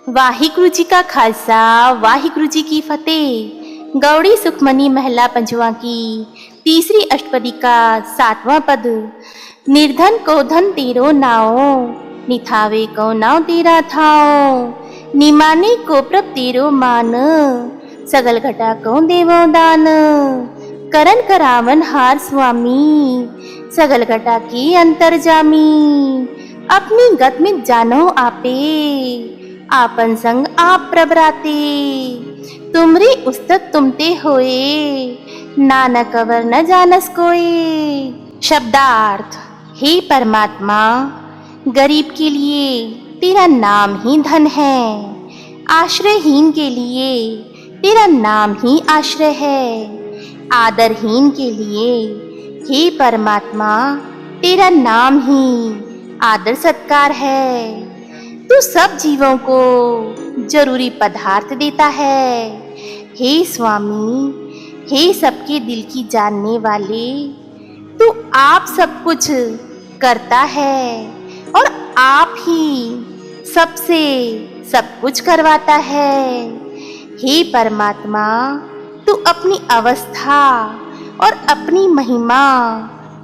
वाहिगुरु जी का खालसा वाहिगुरु जी की फतेह। गौड़ी सुखमनी महला पंजवा की तीसरी अष्टपदी का 7वां पद। निर्धन को धन तेरो नाओ, निथावे को नाव तेरा थाओ। निमाने को प्रभ तेरो मान, सगल घटा को देवो दान। करन करावन हार स्वामी, सगल घटा की अंतर्जामी। अपनी गत में जानो आपे, आपन संग आप प्रभराते। तुमरी उस्तत तुमते होए, नानक अवर न जानस कोई। शब्दार्थ। हे परमात्मा, गरीब के लिए तेरा नाम ही धन है, आश्रयहीन के लिए तेरा नाम ही आश्रय है, आदरहीन के लिए हे परमात्मा तेरा नाम ही आदर सत्कार है। तू सब जीवों को जरूरी पदार्थ देता है। हे स्वामी, हे सबके दिल की जानने वाले, तू आप सब कुछ करता है और आप ही सबसे सब कुछ करवाता है। हे परमात्मा, तू अपनी अवस्था और अपनी महिमा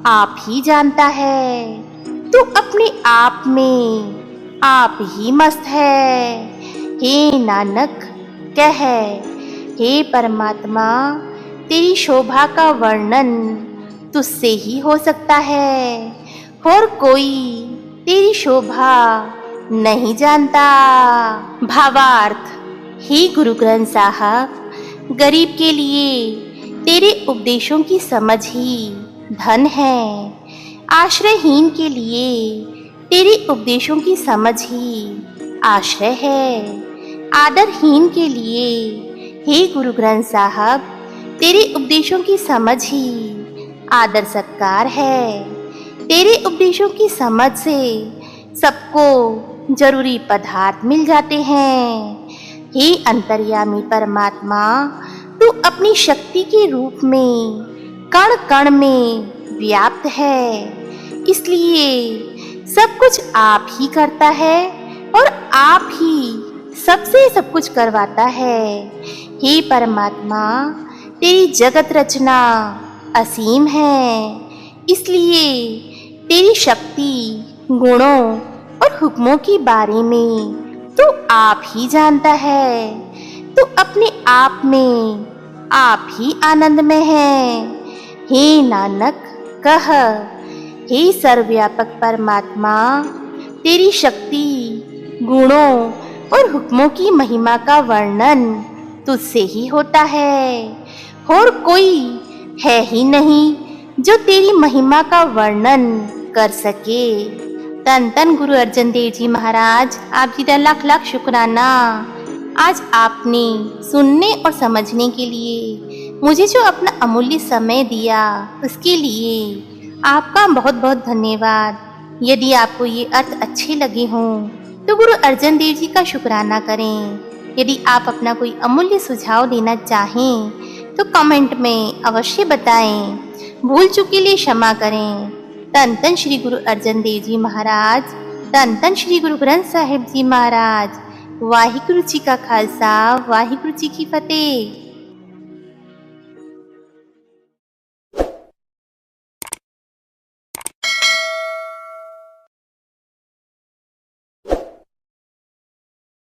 आप ही जानता है। तू अपने आप में आप ही मस्त है। हे नानक कह, हे परमात्मा तेरी शोभा का वर्णन तुझसे ही हो सकता है, और कोई तेरी शोभा नहीं जानता। भावार्थ। हे गुरु ग्रंथ साहब, गरीब के लिए तेरे उपदेशों की समझ ही धन है, आश्रयहीन के लिए तेरे उपदेशों की समझ ही आश्रय है, आदरहीन के लिए हे गुरु ग्रंथ साहब तेरे उपदेशों की समझ ही आदर सत्कार है। तेरे उपदेशों की समझ से सबको जरूरी पदार्थ मिल जाते हैं। हे अंतर्यामी परमात्मा, तू अपनी शक्ति के रूप में कण कण में व्याप्त है, इसलिए सब कुछ आप ही करता है और आप ही सबसे सब कुछ करवाता है। हे परमात्मा, तेरी जगत रचना असीम है, इसलिए तेरी शक्ति, गुणों और हुक्मों के बारे में तू आप ही जानता है। तू अपने आप में आप ही आनंद में है। हे नानक कह, हे सर्वव्यापक परमात्मा, तेरी शक्ति, गुणों और हुक्मों की महिमा का वर्णन तुझसे ही होता है, और कोई है ही नहीं जो तेरी महिमा का वर्णन कर सके। तन तन गुरु अर्जन देव जी महाराज, आप जी का लाख लाख शुक्राना। आज आपने सुनने और समझने के लिए मुझे जो अपना अमूल्य समय दिया, उसके लिए आपका बहुत बहुत धन्यवाद। यदि आपको ये अर्थ अच्छे लगे हों तो गुरु अर्जन देव जी का शुक्राना करें। यदि आप अपना कोई अमूल्य सुझाव देना चाहें तो कमेंट में अवश्य बताएं। भूल चूक के लिए क्षमा करें। तन तन श्री गुरु अर्जन देव जी महाराज, तन तन श्री गुरु ग्रंथ साहिब जी महाराज। वाहिगुरु जी का खालसा वाहिगुरु जी की फतेह।